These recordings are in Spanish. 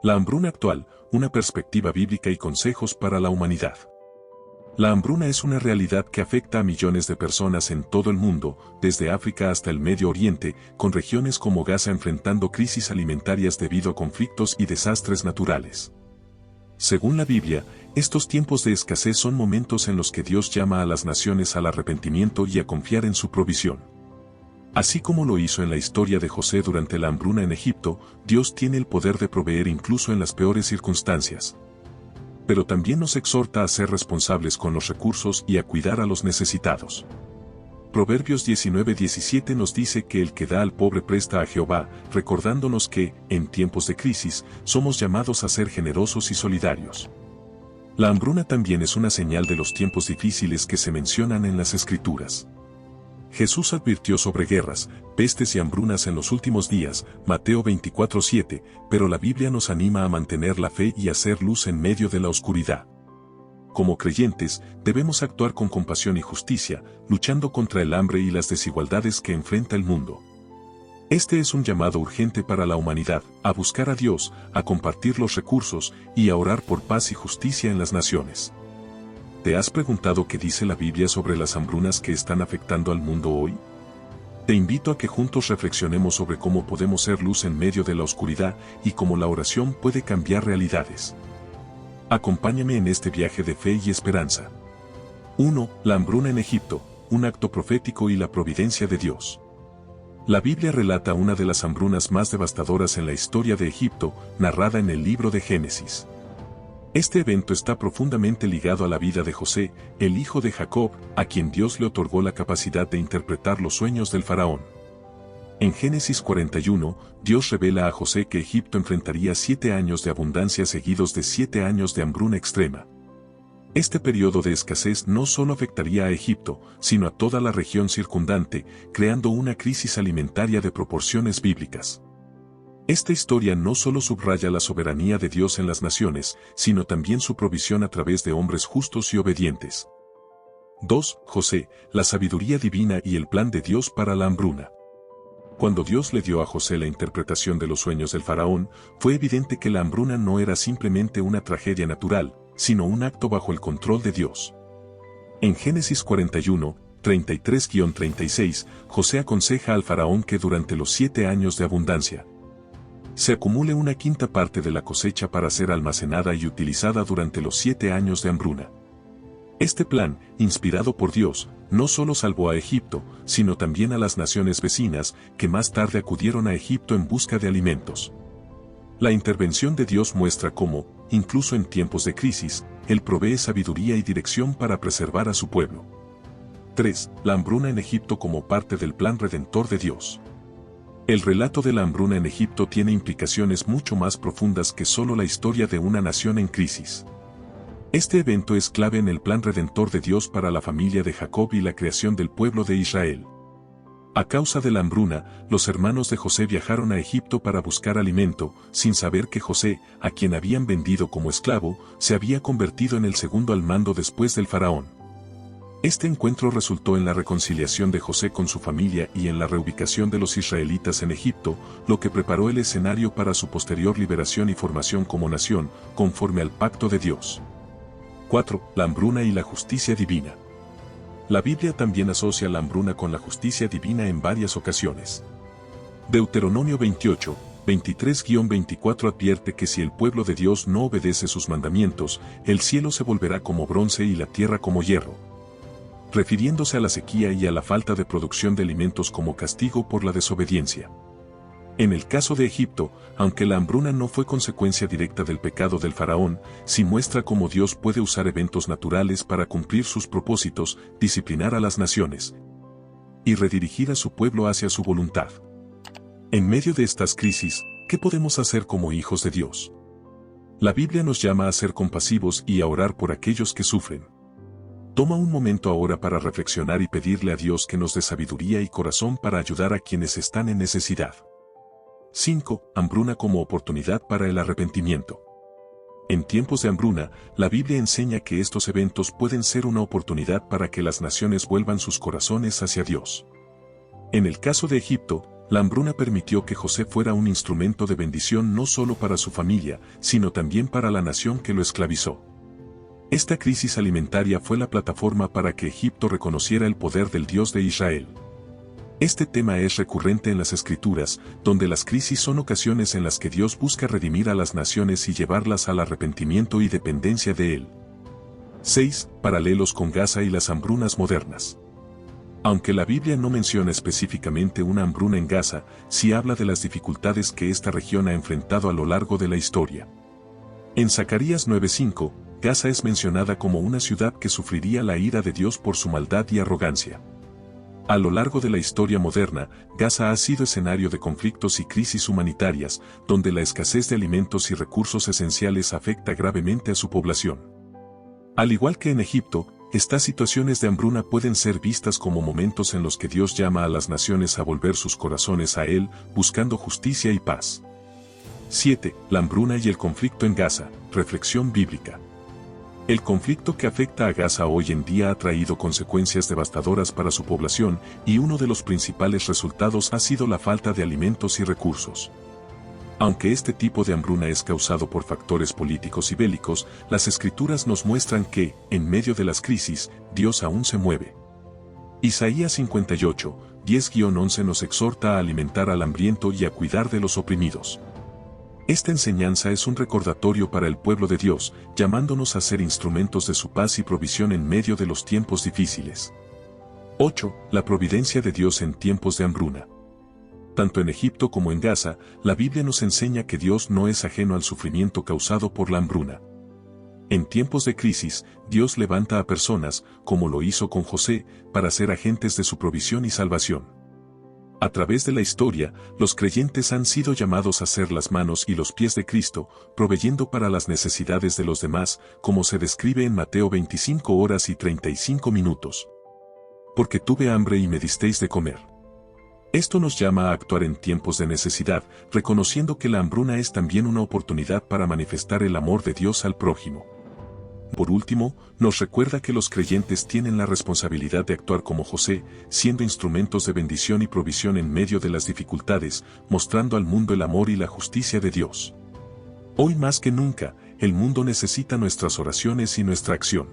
La hambruna actual, una perspectiva bíblica y consejos para la humanidad. La hambruna es una realidad que afecta a millones de personas en todo el mundo, desde África hasta el Medio Oriente, con regiones como Gaza enfrentando crisis alimentarias debido a conflictos y desastres naturales. Según la Biblia, estos tiempos de escasez son momentos en los que Dios llama a las naciones al arrepentimiento y a confiar en su provisión. Así como lo hizo en la historia de José durante la hambruna en Egipto, Dios tiene el poder de proveer incluso en las peores circunstancias. Pero también nos exhorta a ser responsables con los recursos y a cuidar a los necesitados. Proverbios 19:17 nos dice que el que da al pobre presta a Jehová, recordándonos que, en tiempos de crisis, somos llamados a ser generosos y solidarios. La hambruna también es una señal de los tiempos difíciles que se mencionan en las Escrituras. Jesús advirtió sobre guerras, pestes y hambrunas en los últimos días, Mateo 24:7, pero la Biblia nos anima a mantener la fe y a hacer luz en medio de la oscuridad. Como creyentes, debemos actuar con compasión y justicia, luchando contra el hambre y las desigualdades que enfrenta el mundo. Este es un llamado urgente para la humanidad, a buscar a Dios, a compartir los recursos y a orar por paz y justicia en las naciones. ¿Te has preguntado qué dice la Biblia sobre las hambrunas que están afectando al mundo hoy? Te invito a que juntos reflexionemos sobre cómo podemos ser luz en medio de la oscuridad y cómo la oración puede cambiar realidades. Acompáñame en este viaje de fe y esperanza. 1. La hambruna en Egipto, un acto profético y la providencia de Dios. La Biblia relata una de las hambrunas más devastadoras en la historia de Egipto, narrada en el libro de Génesis. Este evento está profundamente ligado a la vida de José, el hijo de Jacob, a quien Dios le otorgó la capacidad de interpretar los sueños del faraón. En Génesis 41, Dios revela a José que Egipto enfrentaría 7 años de abundancia seguidos de 7 años de hambruna extrema. Este periodo de escasez no solo afectaría a Egipto, sino a toda la región circundante, creando una crisis alimentaria de proporciones bíblicas. Esta historia no solo subraya la soberanía de Dios en las naciones, sino también su provisión a través de hombres justos y obedientes. 2. José, la sabiduría divina y el plan de Dios para la hambruna. Cuando Dios le dio a José la interpretación de los sueños del faraón, fue evidente que la hambruna no era simplemente una tragedia natural, sino un acto bajo el control de Dios. En Génesis 41, 33-36, José aconseja al faraón que durante los 7 años de abundancia, se acumule una quinta parte de la cosecha para ser almacenada y utilizada durante los 7 años de hambruna. Este plan, inspirado por Dios, no solo salvó a Egipto, sino también a las naciones vecinas, que más tarde acudieron a Egipto en busca de alimentos. La intervención de Dios muestra cómo, incluso en tiempos de crisis, Él provee sabiduría y dirección para preservar a su pueblo. 3. La hambruna en Egipto como parte del plan redentor de Dios. El relato de la hambruna en Egipto tiene implicaciones mucho más profundas que solo la historia de una nación en crisis. Este evento es clave en el plan redentor de Dios para la familia de Jacob y la creación del pueblo de Israel. A causa de la hambruna, los hermanos de José viajaron a Egipto para buscar alimento, sin saber que José, a quien habían vendido como esclavo, se había convertido en el segundo al mando después del faraón. Este encuentro resultó en la reconciliación de José con su familia y en la reubicación de los israelitas en Egipto, lo que preparó el escenario para su posterior liberación y formación como nación, conforme al pacto de Dios. 4. La hambruna y la justicia divina. La Biblia también asocia la hambruna con la justicia divina en varias ocasiones. Deuteronomio 28, 23-24 advierte que si el pueblo de Dios no obedece sus mandamientos, el cielo se volverá como bronce y la tierra como hierro, refiriéndose a la sequía y a la falta de producción de alimentos como castigo por la desobediencia. En el caso de Egipto, aunque la hambruna no fue consecuencia directa del pecado del faraón, sí muestra cómo Dios puede usar eventos naturales para cumplir sus propósitos, disciplinar a las naciones y redirigir a su pueblo hacia su voluntad. En medio de estas crisis, ¿qué podemos hacer como hijos de Dios? La Biblia nos llama a ser compasivos y a orar por aquellos que sufren. Toma un momento ahora para reflexionar y pedirle a Dios que nos dé sabiduría y corazón para ayudar a quienes están en necesidad. 5. Hambruna como oportunidad para el arrepentimiento. En tiempos de hambruna, la Biblia enseña que estos eventos pueden ser una oportunidad para que las naciones vuelvan sus corazones hacia Dios. En el caso de Egipto, La hambruna permitió que José fuera un instrumento de bendición no solo para su familia, sino también para la nación que lo esclavizó. Esta crisis alimentaria fue la plataforma para que Egipto reconociera el poder del Dios de Israel. Este tema es recurrente en las Escrituras, donde las crisis son ocasiones en las que Dios busca redimir a las naciones y llevarlas al arrepentimiento y dependencia de Él. 6. Paralelos con Gaza y las hambrunas modernas. Aunque la Biblia no menciona específicamente una hambruna en Gaza, sí habla de las dificultades que esta región ha enfrentado a lo largo de la historia. En Zacarías 9:5, Gaza es mencionada como una ciudad que sufriría la ira de Dios por su maldad y arrogancia. A lo largo de la historia moderna, Gaza ha sido escenario de conflictos y crisis humanitarias, donde la escasez de alimentos y recursos esenciales afecta gravemente a su población. Al igual que en Egipto, estas situaciones de hambruna pueden ser vistas como momentos en los que Dios llama a las naciones a volver sus corazones a Él, buscando justicia y paz. 7. La hambruna y el conflicto en Gaza. Reflexión bíblica. El conflicto que afecta a Gaza hoy en día ha traído consecuencias devastadoras para su población, y uno de los principales resultados ha sido la falta de alimentos y recursos. Aunque este tipo de hambruna es causado por factores políticos y bélicos, las Escrituras nos muestran que, en medio de las crisis, Dios aún se mueve. Isaías 58, 10-11 nos exhorta a alimentar al hambriento y a cuidar de los oprimidos. Esta enseñanza es un recordatorio para el pueblo de Dios, llamándonos a ser instrumentos de su paz y provisión en medio de los tiempos difíciles. 8. La providencia de Dios en tiempos de hambruna. Tanto en Egipto como en Gaza, la Biblia nos enseña que Dios no es ajeno al sufrimiento causado por la hambruna. En tiempos de crisis, Dios levanta a personas, como lo hizo con José, para ser agentes de su provisión y salvación. A través de la historia, los creyentes han sido llamados a ser las manos y los pies de Cristo, proveyendo para las necesidades de los demás, como se describe en Mateo 25 horas y 35 minutos. Porque tuve hambre y me disteis de comer. Esto nos llama a actuar en tiempos de necesidad, reconociendo que la hambruna es también una oportunidad para manifestar el amor de Dios al prójimo. Por último, nos recuerda que los creyentes tienen la responsabilidad de actuar como José, siendo instrumentos de bendición y provisión en medio de las dificultades, mostrando al mundo el amor y la justicia de Dios. Hoy más que nunca, el mundo necesita nuestras oraciones y nuestra acción.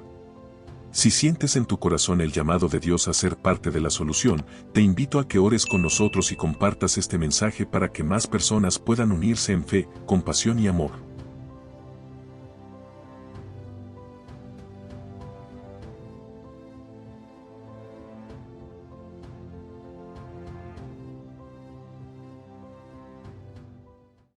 Si sientes en tu corazón el llamado de Dios a ser parte de la solución, te invito a que ores con nosotros y compartas este mensaje para que más personas puedan unirse en fe, compasión y amor.